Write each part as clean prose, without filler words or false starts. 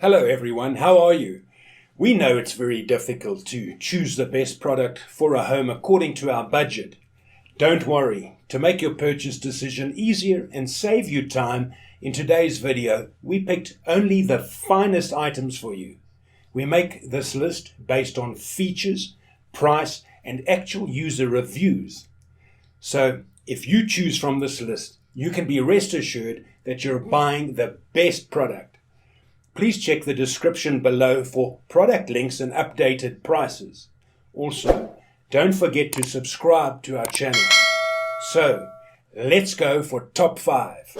Hello everyone, how are you? We know it's very difficult to choose the best product for a home according to our budget. Don't worry, to make your purchase decision easier and save you time, in today's video we picked only the finest items for you. We make this list based on features, price and actual user reviews. So if you choose from this list, you can be rest assured that you're buying the best product. Please check the description below for product links and updated prices. Also, don't forget to subscribe to our channel. So, let's go for top 5.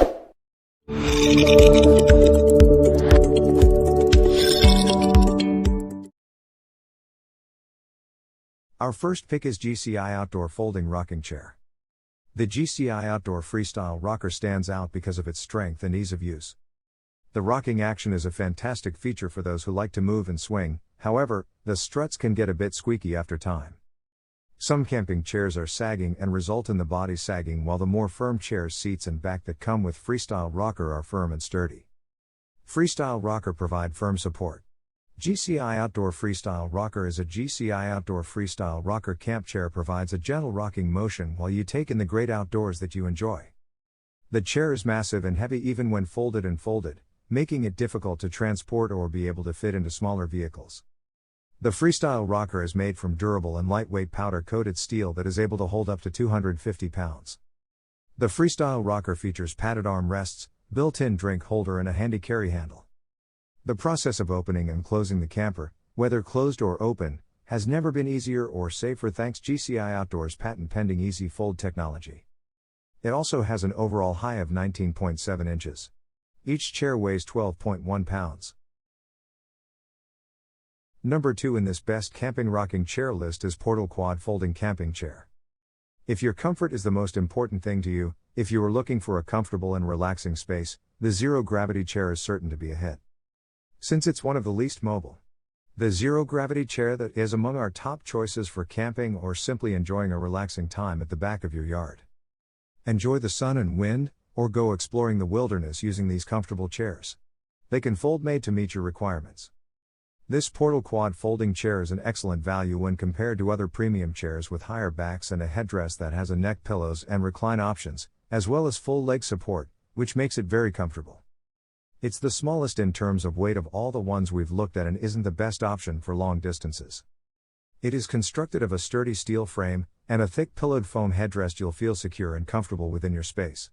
Our first pick is GCI Outdoor Folding Rocking Chair. The GCI Outdoor Freestyle Rocker stands out because of its strength and ease of use. The rocking action is a fantastic feature for those who like to move and swing, however, the struts can get a bit squeaky after time. Some camping chairs are sagging and result in the body sagging, while the more firm chairs, seats and back that come with Freestyle Rocker are firm and sturdy. Freestyle Rocker provide firm support. GCI Outdoor Freestyle Rocker is a GCI Outdoor Freestyle Rocker camp chair, provides a gentle rocking motion while you take in the great outdoors that you enjoy. The chair is massive and heavy even when folded and folded, making it difficult to transport or be able to fit into smaller vehicles. The Freestyle Rocker is made from durable and lightweight powder-coated steel that is able to hold up to 250 pounds. The Freestyle Rocker features padded armrests, built-in drink holder and a handy carry handle. The process of opening and closing the camper, whether closed or open, has never been easier or safer thanks GCI Outdoor's patent-pending Easy Fold technology. It also has an overall height of 19.7 inches. Each chair weighs 12.1 pounds. Number 2 in this best camping rocking chair list is Portal Quad Folding Camping Chair. If your comfort is the most important thing to you, if you are looking for a comfortable and relaxing space, the Zero Gravity chair is certain to be a hit. Since it's one of the least mobile, the Zero Gravity chair that is among our top choices for camping or simply enjoying a relaxing time at the back of your yard. Enjoy the sun and wind, or go exploring the wilderness using these comfortable chairs. They can fold made to meet your requirements. This Portal Quad folding chair is an excellent value when compared to other premium chairs with higher backs and a headrest that has a neck pillows and recline options, as well as full leg support, which makes it very comfortable. It's the smallest in terms of weight of all the ones we've looked at and isn't the best option for long distances. It is constructed of a sturdy steel frame and a thick pillowed foam headrest. You'll feel secure and comfortable within your space.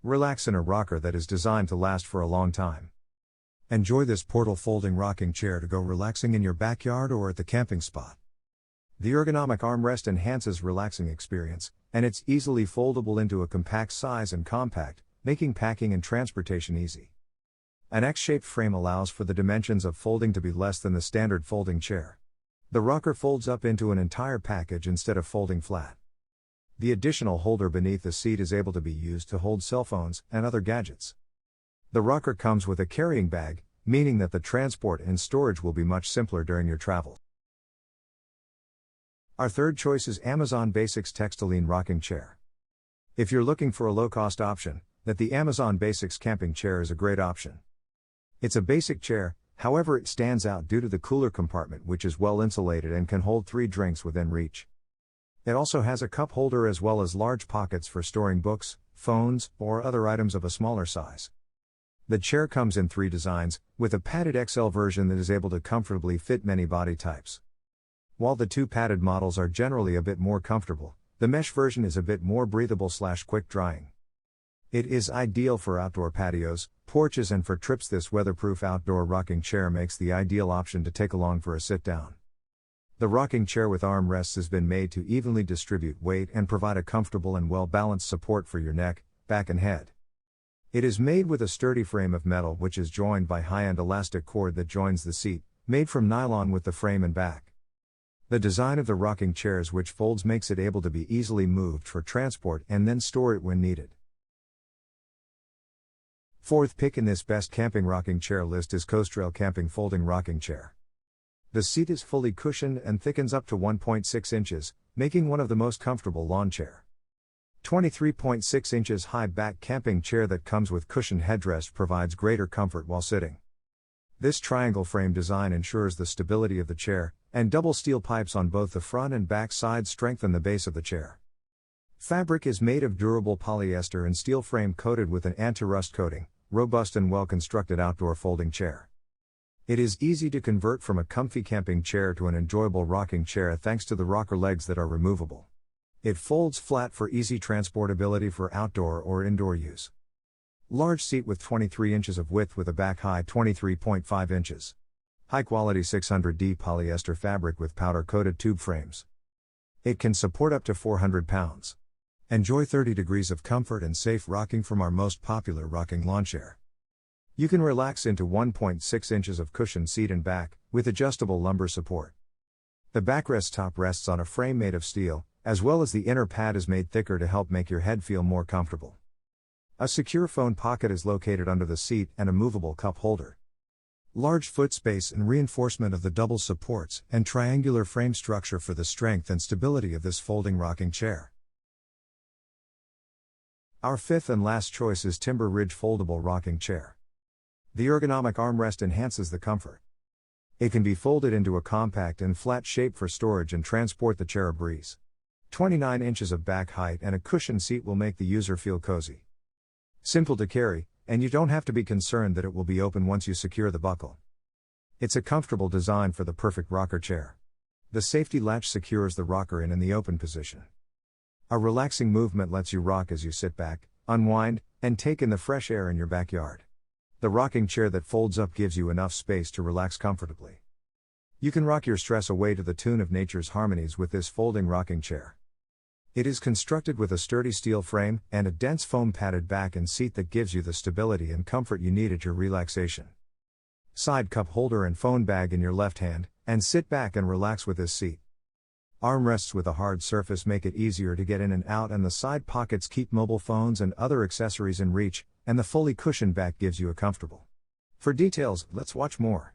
Relax in a rocker that is designed to last for a long time. Enjoy this Portal folding rocking chair to go relaxing in your backyard or at the camping spot. The ergonomic armrest enhances relaxing experience, and it's easily foldable into a compact size and compact, making packing and transportation easy. An X-shaped frame allows for the dimensions of folding to be less than the standard folding chair. The rocker folds up into an entire package instead of folding flat. The additional holder beneath the seat is able to be used to hold cell phones and other gadgets. The rocker comes with a carrying bag, meaning that the transport and storage will be much simpler during your travel. Our third choice is Amazon Basics Textiline Rocking Chair. If you're looking for a low-cost option, the Amazon Basics Camping Chair is a great option. It's a basic chair, however it stands out due to the cooler compartment, which is well insulated and can hold 3 drinks within reach. It also has a cup holder as well as large pockets for storing books, phones, or other items of a smaller size. The chair comes in 3 designs, with a padded XL version that is able to comfortably fit many body types. While the 2 padded models are generally a bit more comfortable, the mesh version is a bit more breathable / quick drying. It is ideal for outdoor patios, porches and for trips. This weatherproof outdoor rocking chair makes the ideal option to take along for a sit-down. The rocking chair with armrests has been made to evenly distribute weight and provide a comfortable and well-balanced support for your neck, back and head. It is made with a sturdy frame of metal which is joined by high-end elastic cord that joins the seat, made from nylon with the frame and back. The design of the rocking chairs which folds makes it able to be easily moved for transport and then store it when needed. Fourth pick in this best camping rocking chair list is Coastrail Camping Folding Rocking Chair. The seat is fully cushioned and thickens up to 1.6 inches, making one of the most comfortable lawn chair. 23.6 inches high back camping chair that comes with cushioned headrest provides greater comfort while sitting. This triangle frame design ensures the stability of the chair, and double steel pipes on both the front and back sides strengthen the base of the chair. Fabric is made of durable polyester and steel frame coated with an anti-rust coating, robust and well-constructed outdoor folding chair. It is easy to convert from a comfy camping chair to an enjoyable rocking chair thanks to the rocker legs that are removable. It folds flat for easy transportability for outdoor or indoor use. Large seat with 23 inches of width with a back height 23.5 inches. High quality 600D polyester fabric with powder coated tube frames. It can support up to 400 pounds. Enjoy 30 degrees of comfort and safe rocking from our most popular rocking lawn chair. You can relax into 1.6 inches of cushioned seat and back, with adjustable lumbar support. The backrest top rests on a frame made of steel, as well as the inner pad is made thicker to help make your head feel more comfortable. A secure phone pocket is located under the seat and a movable cup holder. Large foot space and reinforcement of the double supports and triangular frame structure for the strength and stability of this folding rocking chair. Our fifth and last choice is Timber Ridge Foldable Rocking Chair. The ergonomic armrest enhances the comfort. It can be folded into a compact and flat shape for storage and transport the chair a breeze. 29 inches of back height and a cushioned seat will make the user feel cozy. Simple to carry, and you don't have to be concerned that it will be open once you secure the buckle. It's a comfortable design for the perfect rocker chair. The safety latch secures the rocker in the open position. A relaxing movement lets you rock as you sit back, unwind, and take in the fresh air in your backyard. The rocking chair that folds up gives you enough space to relax comfortably. You can rock your stress away to the tune of nature's harmonies with this folding rocking chair. It is constructed with a sturdy steel frame and a dense foam padded back and seat that gives you the stability and comfort you need at your relaxation. Side cup holder and phone bag in your left hand, and sit back and relax with this seat. Armrests with a hard surface make it easier to get in and out, and the side pockets keep mobile phones and other accessories in reach, and the fully cushioned back gives you a comfortable. For details, let's watch more.